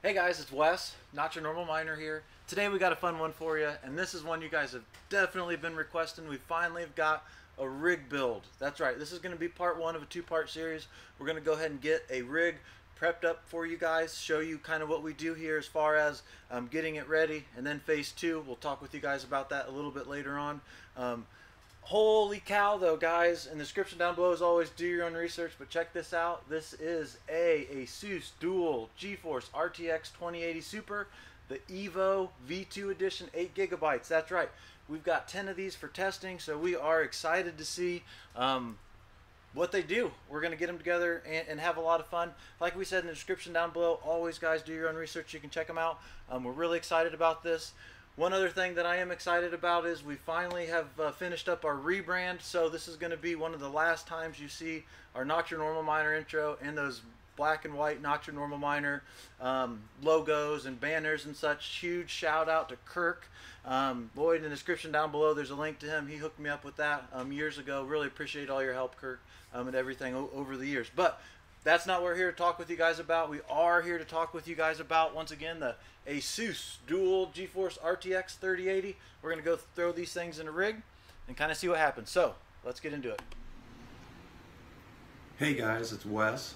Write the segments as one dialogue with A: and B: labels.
A: Hey guys, it's Wes, not your normal miner here. Today we got a fun one for you, and this is one you guys have definitely been requesting. We finally have got a rig build. That's right, this is going to be part one of a two-part series. We're going to go ahead and get a rig prepped up for you guys, show you kind of what we do here as far as getting it ready, and then phase two, we'll talk with you guys about that a little bit later on. Holy cow though, guys, in the description down below as always, do your own research, but check this out. This is a ASUS Dual GeForce RTX 2080 Super, the Evo V2 edition, 8 gigabytes. That's right, we've got 10 of these for testing, so we are excited to see what they do. We're going to get them together and have a lot of fun. Like we said in the description down below, always guys, do your own research. You can check them out. We're really excited about this. One other thing that I am excited about is we finally have finished up our rebrand. So this is going to be one of the last times you see our Not Your Normal Miner intro and those black and white Not Your Normal Miner logos and banners and such. Huge shout out to Kirk Lloyd. In the description down below, there's a link to him. He hooked me up with that years ago. Really appreciate all your help, Kirk, and everything over the years. But that's not what we're here to talk with you guys about. We are here to talk with you guys about, once again, the ASUS Dual GeForce RTX 3080. We're going to go throw these things in a rig and kind of see what happens. So let's get into it.
B: Hey guys, it's Wes,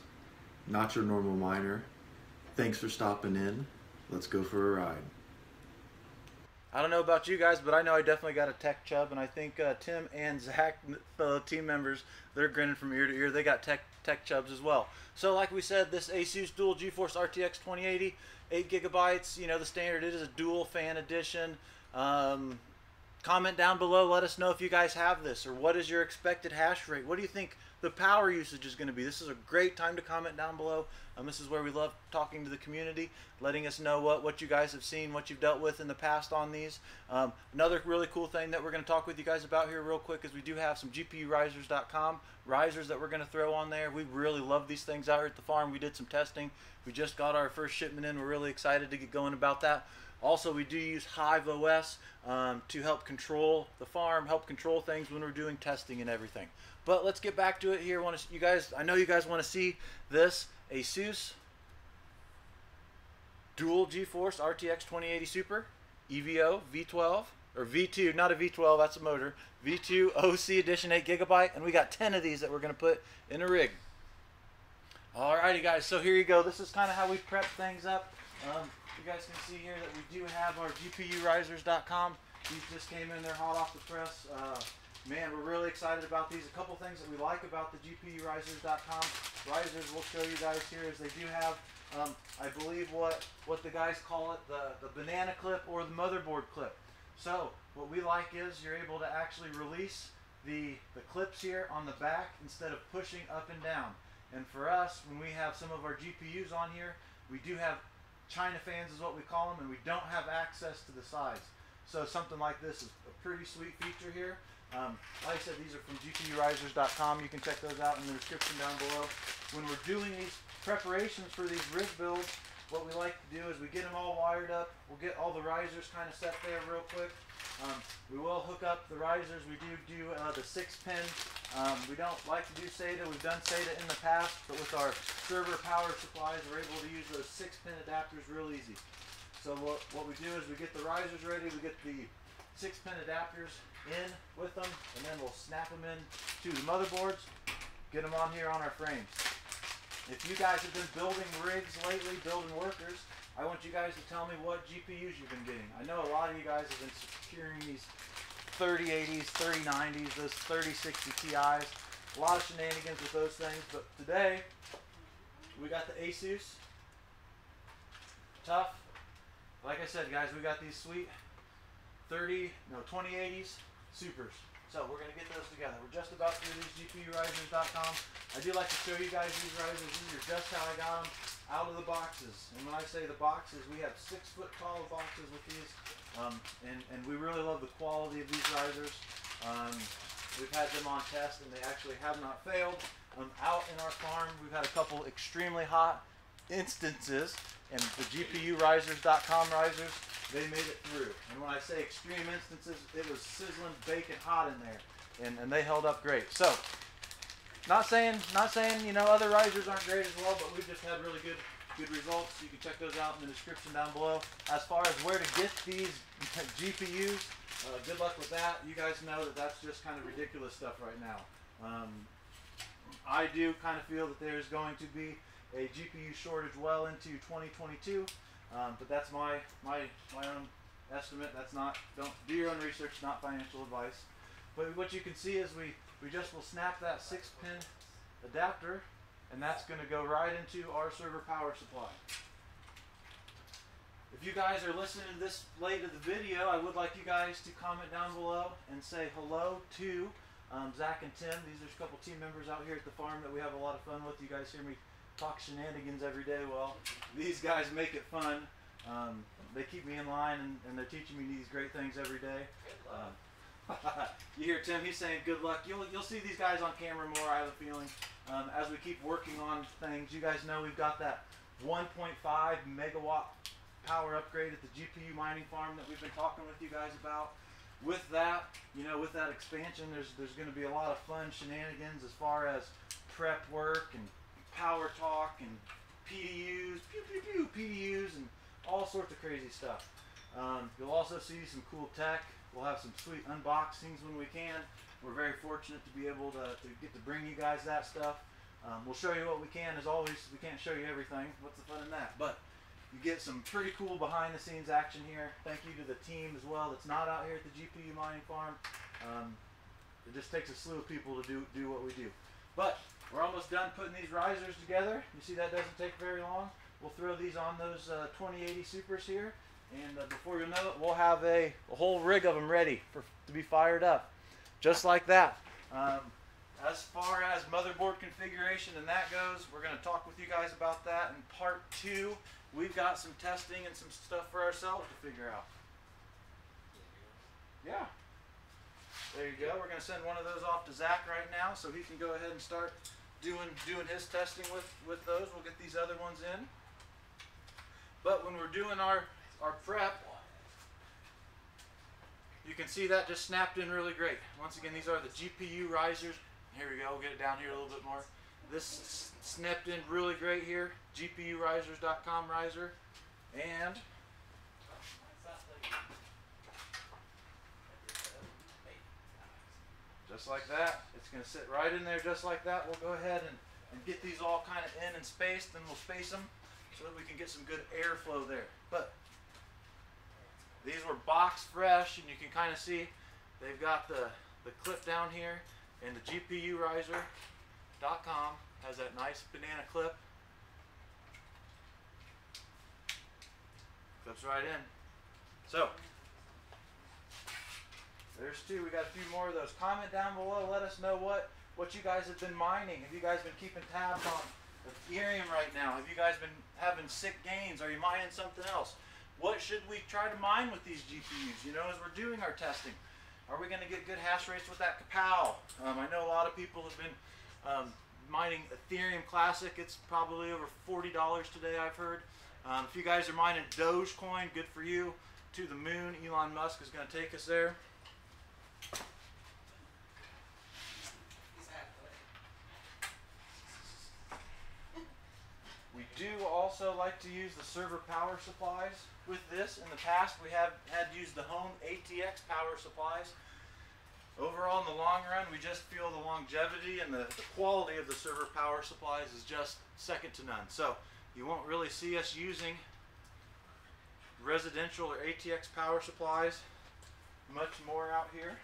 B: not your normal miner. Thanks for stopping in. Let's go for a ride.
A: I don't know about you guys, but I know I definitely got a tech chub, and I think Tim and Zach, fellow team members, they're grinning from ear to ear. They got tech chubs as well. So like we said, this ASUS Dual GeForce RTX 2080, 8 gigabytes, you know the standard. It is a dual fan edition. Comment down below, let us know if you guys have this, or what is your expected hash rate. What do you think the power usage is going to be? This is a great time to comment down below. This is where we love talking to the community, letting us know what you guys have seen, what you've dealt with in the past on these. Another really cool thing that we're going to talk with you guys about here real quick is we do have some GPUrisers.com risers that we're going to throw on there. We really love these things out here at the farm. We did some testing. We just got our first shipment in. We're really excited to get going about that. Also, we do use HIVEOS to help control the farm, help control things when we're doing testing and everything. But let's get back to it here. I know you guys want to see this ASUS Dual GeForce RTX 2080 Super EVO V12 or V2, not a V12, that's a motor. V2 OC edition, 8 gigabyte, and we got 10 of these that we're going to put in a rig. Alrighty, guys. So here you go. This is kind of how we prep things up. You guys can see here that we do have our GPUrisers.com. These just came in, they're hot off the press. Man, we're really excited about these. A couple things that we like about the GPUrisers.com risers we'll show you guys here is they do have, I believe what the guys call it, the banana clip or the motherboard clip. So what we like is you're able to actually release the clips here on the back instead of pushing up and down. And for us, when we have some of our GPUs on here, we do have China fans is what we call them, and we don't have access to the sides. So something like this is a pretty sweet feature here. Like I said, these are from GPUrisers.com. You can check those out in the description down below. When we're doing these preparations for these rig builds, what we like to do is we get them all wired up. We'll get all the risers kind of set there real quick. We will hook up the risers. We do the 6-pin. We don't like to do SATA. We've done SATA in the past, but with our server power supplies, we're able to use those 6-pin adapters real easy. So what we do is we get the risers ready. We get the 6-pin adapters in with them, and then we'll snap them in to the motherboards, get them on here on our frames. If you guys have been building rigs lately, building workers, I want you guys to tell me what GPUs you've been getting. I know a lot of you guys have been securing these 3080s, 3090s, those 3060 Ti's. A lot of shenanigans with those things, but today we got the ASUS Tough. Like I said, guys, we got these sweet 2080s Supers. So we're going to get those together. We're just about through these GPUrisers.com. I do like to show you guys these risers. These are just how I got them out of the boxes. And when I say the boxes, we have 6-foot tall boxes with these. And we really love the quality of these risers. We've had them on test and they actually have not failed. Out in our farm, we've had a couple extremely hot instances, and the GPUrisers.com risers, they made it through. And when I say extreme instances, it was sizzling, baking hot in there, and they held up great. So, not saying you know other risers aren't great as well, but we've just had really good good results. You can check those out in the description down below. As far as where to get these GPUs, good luck with that. You guys know that that's just kind of ridiculous stuff right now. I do kind of feel that there's going to be a GPU shortage well into 2022, but that's my own estimate. That's not, don't do your own research, not financial advice. But what you can see is we just will snap that 6-pin adapter, and that's going to go right into our server power supply. If you guys are listening this late in the video, I would like you guys to comment down below and say hello to Zach and Tim. These are a couple team members out here at the farm that we have a lot of fun with. You guys hear me talk shenanigans every day. Well, these guys make it fun. They keep me in line, and they're teaching me these great things every day. You hear Tim, he's saying good luck. You'll see these guys on camera more, I have a feeling, as we keep working on things. You guys know we've got that 1.5 megawatt power upgrade at the GPU mining farm that we've been talking with you guys about. With that, you know, with that expansion, there's going to be a lot of fun shenanigans as far as prep work and power talk and PDUs, PDUs, and all sorts of crazy stuff. You'll also see some cool tech. We'll have some sweet unboxings when we can. We're very fortunate to be able to get to bring you guys that stuff. We'll show you what we can. As always, we can't show you everything. What's the fun in that? But you get some pretty cool behind the scenes action here. Thank you to the team as well that's not out here at the GPU mining farm. It just takes a slew of people to do what we do. But we're almost done putting these risers together. You see that doesn't take very long. We'll throw these on those 2080 Supers here, and before you know it, we'll have a whole rig of them ready to be fired up, just like that. As far as motherboard configuration and that goes, we're going to talk with you guys about that in part 2. We've got some testing and some stuff for ourselves to figure out. Yeah. There you go. We're going to send one of those off to Zach right now so he can go ahead and start doing his testing with those. We'll get these other ones in. But when we're doing our prep, you can see that just snapped in really great. Once again, these are the GPU risers. Here we go. We'll get it down here a little bit more. This snapped in really great here. GPUrisers.com riser. And just like that. It's going to sit right in there just like that. We'll go ahead and get these all kind of in and spaced, and we'll space them so that we can get some good airflow there. But these were box fresh, and you can kind of see they've got the clip down here, and the GPUrisers.com has that nice banana clip. Clips right in. So there's 2. We got a few more of those. Comment down below. Let us know what you guys have been mining. Have you guys been keeping tabs on ETHEREUM right now? Have you guys been having sick gains? Are you mining something else? What should we try to mine with these GPUs? You know, as we're doing our testing, are we going to get good hash rates with that kapow? I know a lot of people have been mining Ethereum Classic. It's probably over $40 today, I've heard. If you guys are mining Dogecoin, good for you. To the moon. Elon Musk is going to take us there. We do also like to use the server power supplies with this. In the past, we have had used the home ATX power supplies. Overall, in the long run, we just feel the longevity and the quality of the server power supplies is just second to none. So you won't really see us using residential or ATX power supplies much more out here.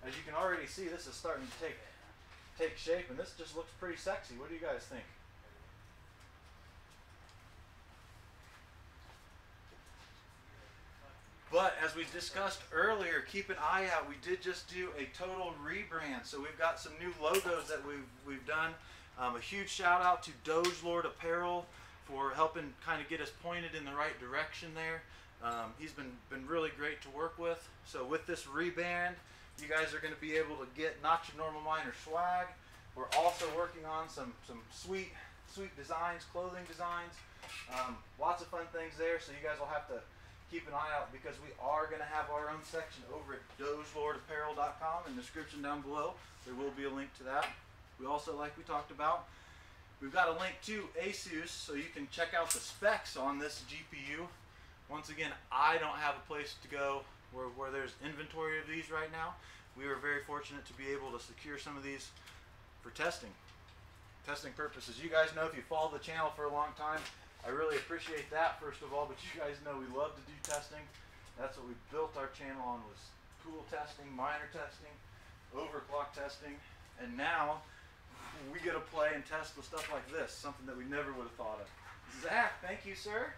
A: As you can already see, this is starting to take shape, and this just looks pretty sexy. What do you guys think? But as we discussed earlier, keep an eye out. We did just do a total rebrand, so we've got some new logos that we've done. A huge shout out to Doge Lord Apparel for helping kind of get us pointed in the right direction there. He's been really great to work with. So with this rebrand, you guys are going to be able to get not your normal miner swag. We're also working on some sweet designs, clothing designs, lots of fun things there. So you guys will have to keep an eye out, because we are going to have our own section over at dogelordapparel.com. In the description down below, there will be a link to that. We also, like we talked about, We've got a link to ASUS so you can check out the specs on this GPU. Once again, I don't have a place to go where there's inventory of these right now. We were very fortunate to be able to secure some of these for testing purposes. You guys know, if you follow the channel for a long time, I really appreciate that, first of all, but you guys know we love to do testing. That's what we built our channel on, was tool testing, miner testing, overclock testing, and now we get to play and test with stuff like this, something that we never would have thought of. Zach, thank you, sir.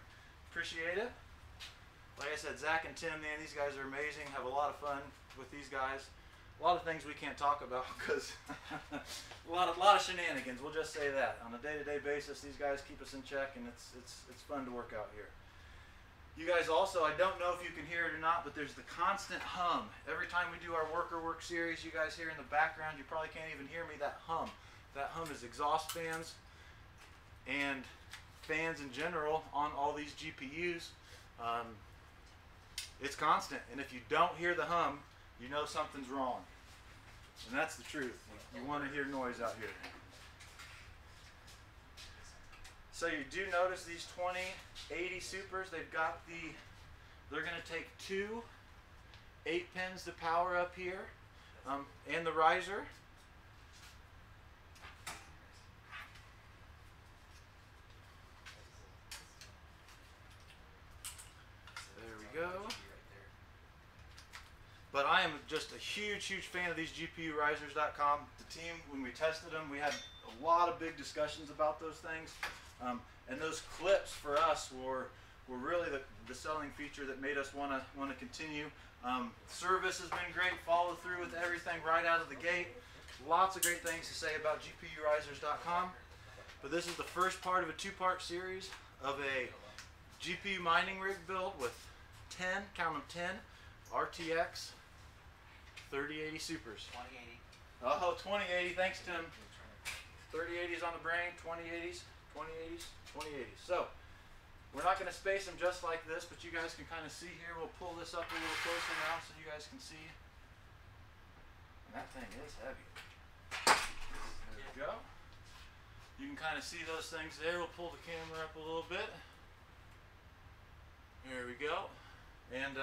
A: Appreciate it. Like I said, Zach and Tim, man, these guys are amazing. Have a lot of fun with these guys. A lot of things we can't talk about because a lot of shenanigans. We'll just say that. On a day-to-day basis, these guys keep us in check, and it's fun to work out here. You guys also, I don't know if you can hear it or not, but there's the constant hum. Every time we do our worker work series, you guys hear in the background, you probably can't even hear me, that hum. That hum is exhaust fans and fans in general on all these GPUs. It's constant, and if you don't hear the hum, you know something's wrong. And that's the truth. You want to hear noise out here. So you do notice these 2080 Supers, they're going to take two 8-pins to power up here, and the riser. There we go. But I am just a huge fan of these GPUrisers.com. The team, when we tested them, we had a lot of big discussions about those things. And those clips for us were really the selling feature that made us want to continue. Service has been great, follow through with everything right out of the gate. Lots of great things to say about GPUrisers.com. But this is the first part of a 2-part series of a GPU mining rig build with 10, count them 10, RTX 3080 Supers.
C: 2080.
A: Oh, 2080, thanks Tim. 3080s on the brain, 2080s, 2080s, 2080s. So, we're not going to space them just like this, but you guys can kind of see here. We'll pull this up a little closer now so you guys can see. And that thing is heavy. There we go. You can kind of see those things there. We'll pull the camera up a little bit. There we go. And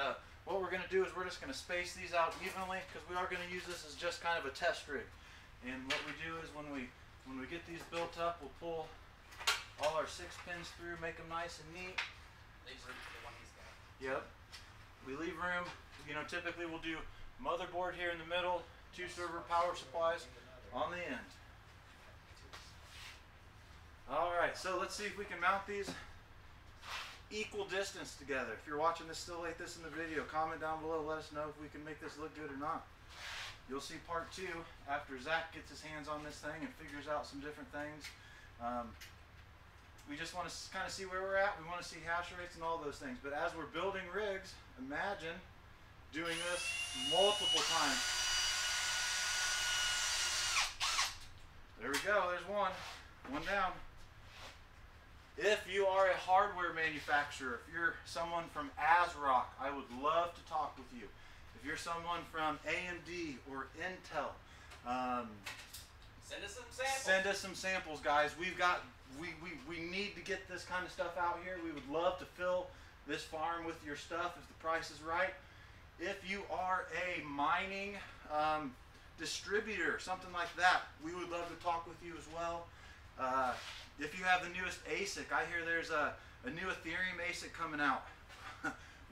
A: what we're going to do is we're just going to space these out evenly, because we are going to use this as just kind of a test rig. And what we do is when we get these built up, we'll pull all our 6 pins through, make them nice and neat.
C: Leave room for the one he's got.
A: Yep. We leave room. You know, typically we'll do motherboard here in the middle, 2 server power supplies on the end. All right, so let's see if we can mount these equal distance together. If you're watching this still like this in the video, comment down below, let us know if we can make this look good or not. You'll see part 2 after Zach gets his hands on this thing and figures out some different things. We just want to kind of see where we're at. We want to see hash rates and all those things. But as we're building rigs, imagine doing this multiple times. There we go, there's one down. If you are a hardware manufacturer, if you're someone from ASRock, I would love to talk with you. If you're someone from AMD or Intel,
C: send us some samples.
A: Send us some samples, guys. We need to get this kind of stuff out here. We would love to fill this farm with your stuff if the price is right. If you are a mining distributor, something like that, we would love to talk with you as well. If you have the newest ASIC, I hear there's a new ETHEREUM ASIC coming out.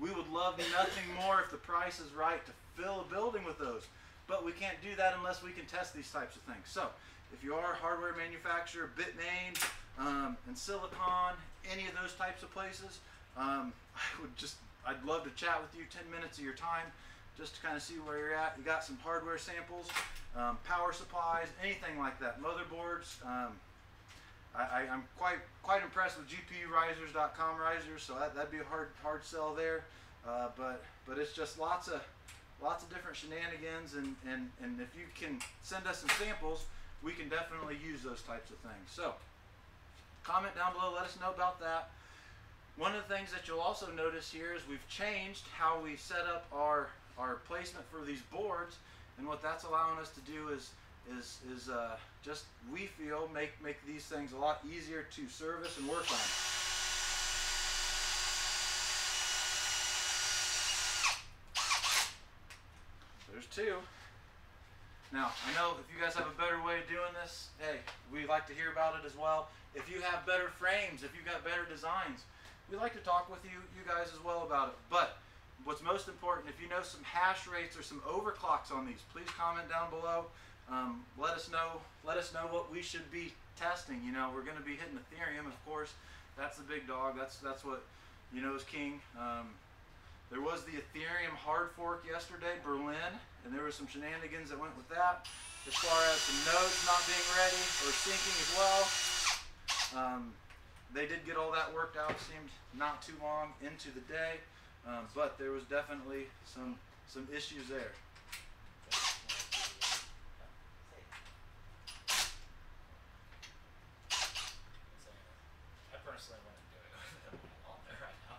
A: We would love nothing more if the price is right to fill a building with those. But we can't do that unless we can test these types of things. So, if you are a hardware manufacturer, Bitmain, and Silicon, any of those types of places, I'd love to chat with you 10 minutes of your time just to kind of see where you're at. You got some hardware samples, power supplies, anything like that, motherboards. I'm quite impressed with GPUrisers.com risers, so that'd be a hard sell there. But it's just lots of different shenanigans, and if you can send us some samples, we can definitely use those types of things. So comment down below, let us know about that. One of the things that you'll also notice here is we've changed how we set up our placement for these boards, and what that's allowing us to do is is just, we feel, make these things a lot easier to service and work on. There's two. Now, I know if you guys have a better way of doing this, hey, we'd like to hear about it as well. If you have better frames, if you got better designs, we'd like to talk with you guys as well about it. But what's most important, if you know some hash rates or some overclocks on these, please comment down below. Let us know what we should be testing. You know, we're going to be hitting Ethereum, of course. That's the big dog. That's what you know is king. There was the Ethereum hard fork yesterday, Berlin, and there was some shenanigans that went with that, as far as some nodes not being ready or syncing as well. They did get all that worked out. Seemed not too long into the day, but there was definitely some issues there.
C: I personally wouldn't do it with them on there right now.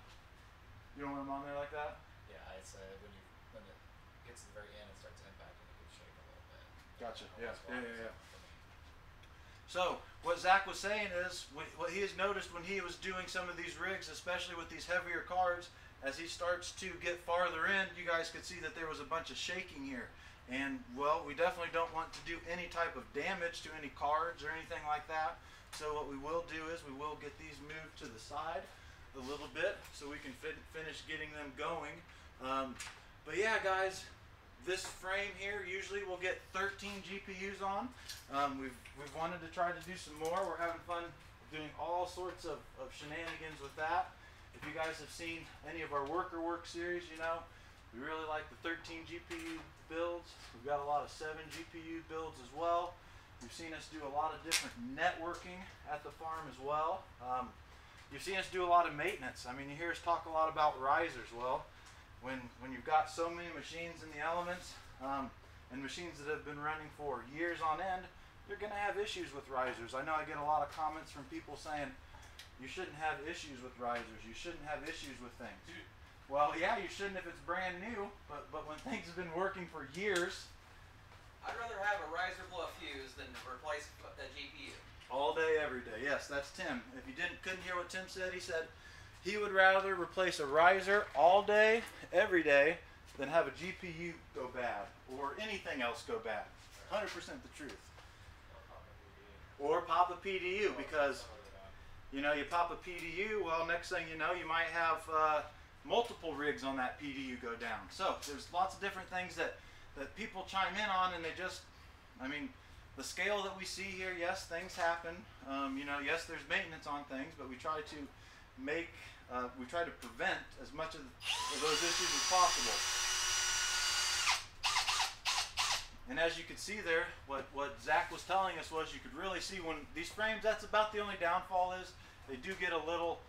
A: You don't want them on there like that?
C: Yeah, I'd say when it gets to the very end and starts impacting, it could shake a little bit.
A: Gotcha. Yeah.
C: For me.
A: So what Zach was saying is, what he has noticed when he was doing some of these rigs, especially with these heavier cards, as he starts to get farther in, you guys could see that there was a bunch of shaking here. And well, we definitely don't want to do any type of damage to any cards or anything like that. So what we will do is we will get these moved to the side a little bit so we can finish getting them going. But yeah, guys, this frame here usually we'll get 13 GPUs on. We've wanted to try to do some more. We're having fun doing all sorts of shenanigans with that. If you guys have seen any of our worker work series, you know we really like the 13 GPU builds. We've got a lot of 7 GPU builds as well. You've seen us do a lot of different networking at the farm as well. You've seen us do a lot of maintenance. I mean, you hear us talk a lot about risers. Well, when you've got so many machines in the elements and machines that have been running for years on end, you're going to have issues with risers. I know I get a lot of comments from people saying, you shouldn't have issues with risers. You shouldn't have issues with things. Well, yeah, you shouldn't if it's brand new, but when things have been working for years.
C: I'd rather have a riser blow a fuse than replace a GPU.
A: All day, every day. Yes, that's Tim. If you couldn't hear what Tim said, he said he would rather replace a riser all day, every day, than have a GPU go bad or anything else go bad. 100% the truth. Or pop a PDU, because you know, you pop a PDU, well, next thing you know, you might have multiple rigs on that PDU go down. So there's lots of different things that people chime in on, and they just, I mean, the scale that we see here, yes, things happen. You know, yes, there's maintenance on things, but we try to prevent as much of those issues as possible. And as you can see there, what Zach was telling us was you could really see when these frames, that's about the only downfall is they do get a little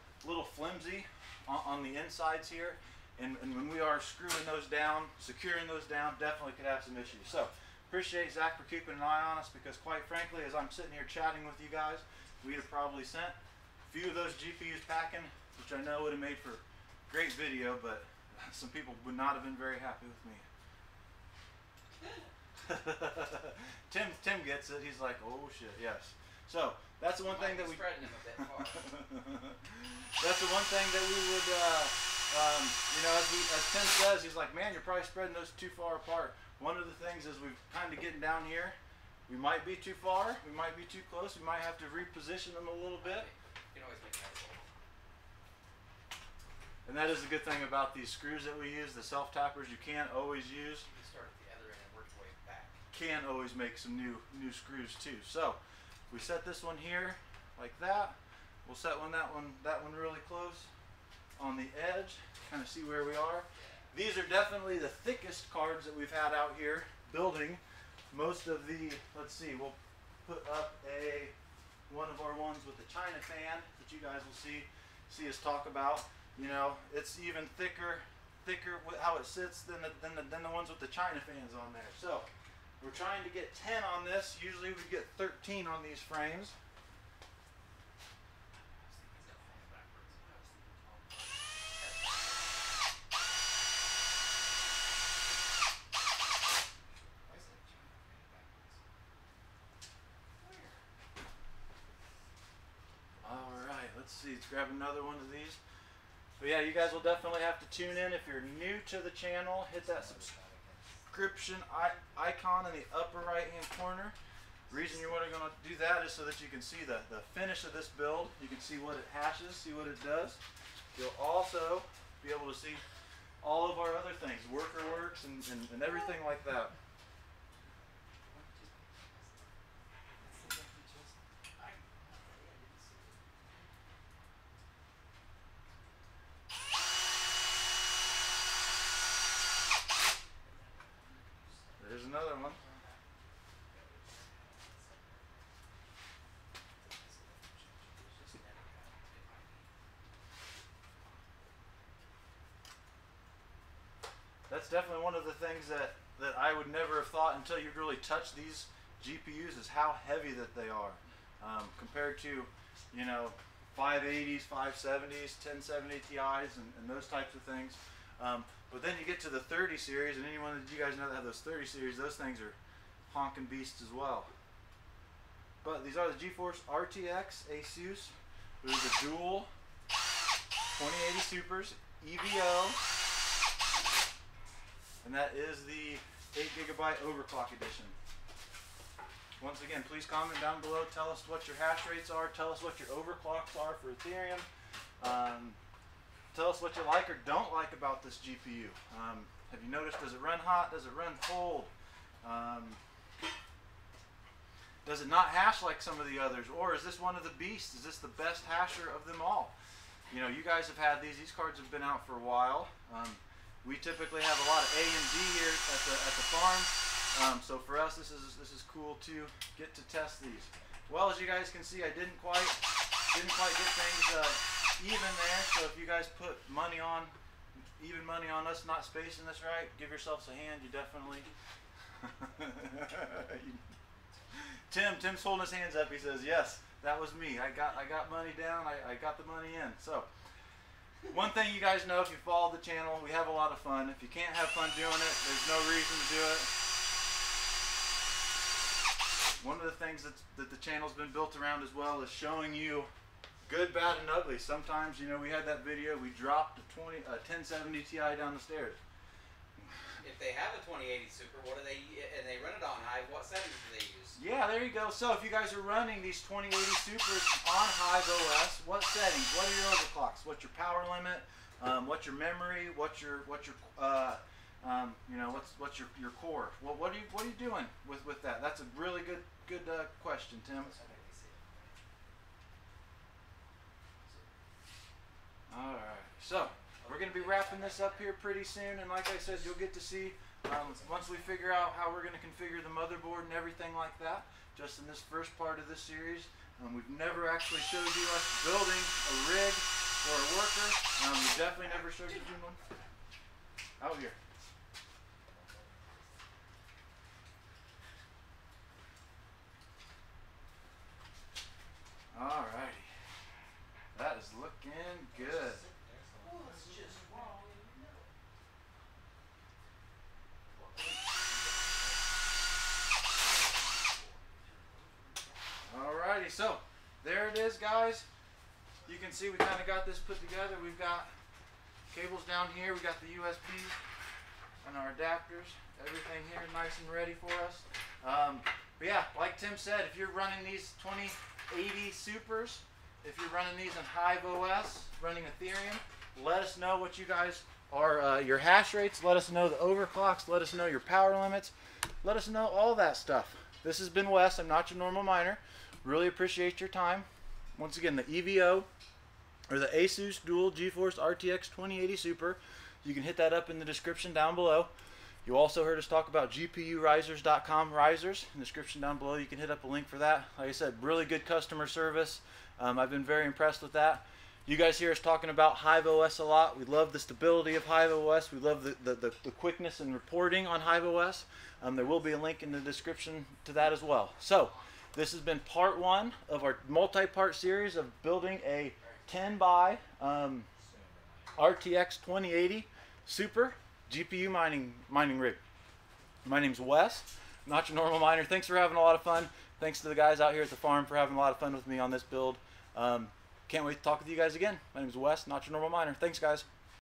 A: flimsy on the insides here. And when we are screwing those down, securing those down, definitely could have some issues. So appreciate Zach for keeping an eye on us, because quite frankly, as I'm sitting here chatting with you guys, we'd have probably sent a few of those GPUs packing, which I know would have made for great video, but some people would not have been very happy with me. Tim gets it. He's like, oh shit, yes. So that's the one thing that we.
C: Spreading him a bit far.
A: That's the one thing that we would. You know, as Tim says, he's like, man, you're probably spreading those too far apart. One of the things is we've kind of getting down here. We might be too far. We might be too close. We might have to reposition them a little bit.
C: You can always make that goal.
A: And that is the good thing about these screws that we use, the self-tappers you can't always use.
C: You start at the other end and work your way back.
A: Can always make some new screws too. So we set this one here like that. We'll set that one really close on the edge, kind of see where we are. These are definitely the thickest cards that we've had out here building. Most of the, let's see, we'll put up one of our ones with the China fan that you guys will see us talk about. You know, it's even thicker with how it sits than the ones with the China fans on there. So we're trying to get 10 on this. Usually we get 13 on these frames. grab another one of these. But yeah, you guys will definitely have to tune in. If you're new to the channel, hit that subscription icon in the upper right hand corner. The reason you're going to do that is so that you can see the finish of this build. You can see what it hashes, see what it does. You'll also be able to see all of our other things, worker works and everything like that. There's another one. That's definitely one of the things that I would never have thought until you really touch these GPUs is how heavy that they are compared to, you know, 580s, 570s, 1070 Ti's and those types of things. But then you get to the 30 series, and anyone that you guys know that have those 30 series, those things are honking beasts as well. But these are the GeForce RTX ASUS. These are the dual 2080 Supers, EVO, and that is the 8GB overclock edition. Once again, please comment down below. Tell us what your hash rates are. Tell us what your overclocks are for Ethereum. Tell us what you like or don't like about this GPU. Have you noticed, does it run hot? Does it run cold? Does it not hash like some of the others? Or is this one of the beasts? Is this the best hasher of them all? You know, you guys have had these. These cards have been out for a while. We typically have a lot of AMD here at the farm. So for us, this is cool to get to test these. Well, as you guys can see, I didn't quite get things even there. So if you guys put money on, even money on us not spacing this right, give yourselves a hand. You definitely. Tim's holding his hands up. He says, "Yes, that was me. I got money down. I got the money in." So. One thing you guys know, if you follow the channel, we have a lot of fun. If you can't have fun doing it, there's no reason to do it. One of the things that the channel's been built around as well is showing you good, bad, and ugly. Sometimes, you know, we had that video, we dropped a 1070 Ti down the stairs.
D: If they have a 2080 Super, what do they, and they run it on Hive, what settings do they use?
A: Yeah, there you go. So if you guys are running these 2080 Supers on HIVEOS, what settings? What are your overclocks? What's your power limit? What's your memory? What's your you know, what's your core? Well, what are you doing with that? That's a really good question, Tim. All right, so we're going to be wrapping this up here pretty soon, and like I said, you'll get to see once we figure out how we're going to configure the motherboard and everything like that, just in this first part of this series. We've never actually showed you us building a rig or a worker. We definitely never showed you doing one. Out here. Alrighty. That is looking good. Alrighty, so there it is, guys. You can see we kind of got this put together. We've got cables down here. We got the USB and our adapters. Everything here nice and ready for us. But yeah, like Tim said, if you're running these 2080 Supers, if you're running these in HIVEOS, running Ethereum, let us know what you guys are, your hash rates. Let us know the overclocks. Let us know your power limits. Let us know all that stuff. This has been Wes. I'm not your normal miner. Really appreciate your time. Once again, the EVO or the ASUS Dual GeForce RTX 2080 Super. You can hit that up in the description down below. You also heard us talk about GPUrisers.com risers. In the description down below, you can hit up a link for that. Like I said, really good customer service. I've been very impressed with that. You guys hear us talking about HIVEOS a lot. We love the stability of HIVEOS. We love the quickness and reporting on HIVEOS. There will be a link in the description to that as well. So, this has been part one of our multi-part series of building a 10 by RTX 2080 Super GPU mining rig. My name's Wes, not your normal miner. Thanks for having a lot of fun. Thanks to the guys out here at the farm for having a lot of fun with me on this build. Can't wait to talk with you guys again. My name is Wes, Not Your Normal Miner. Thanks, guys.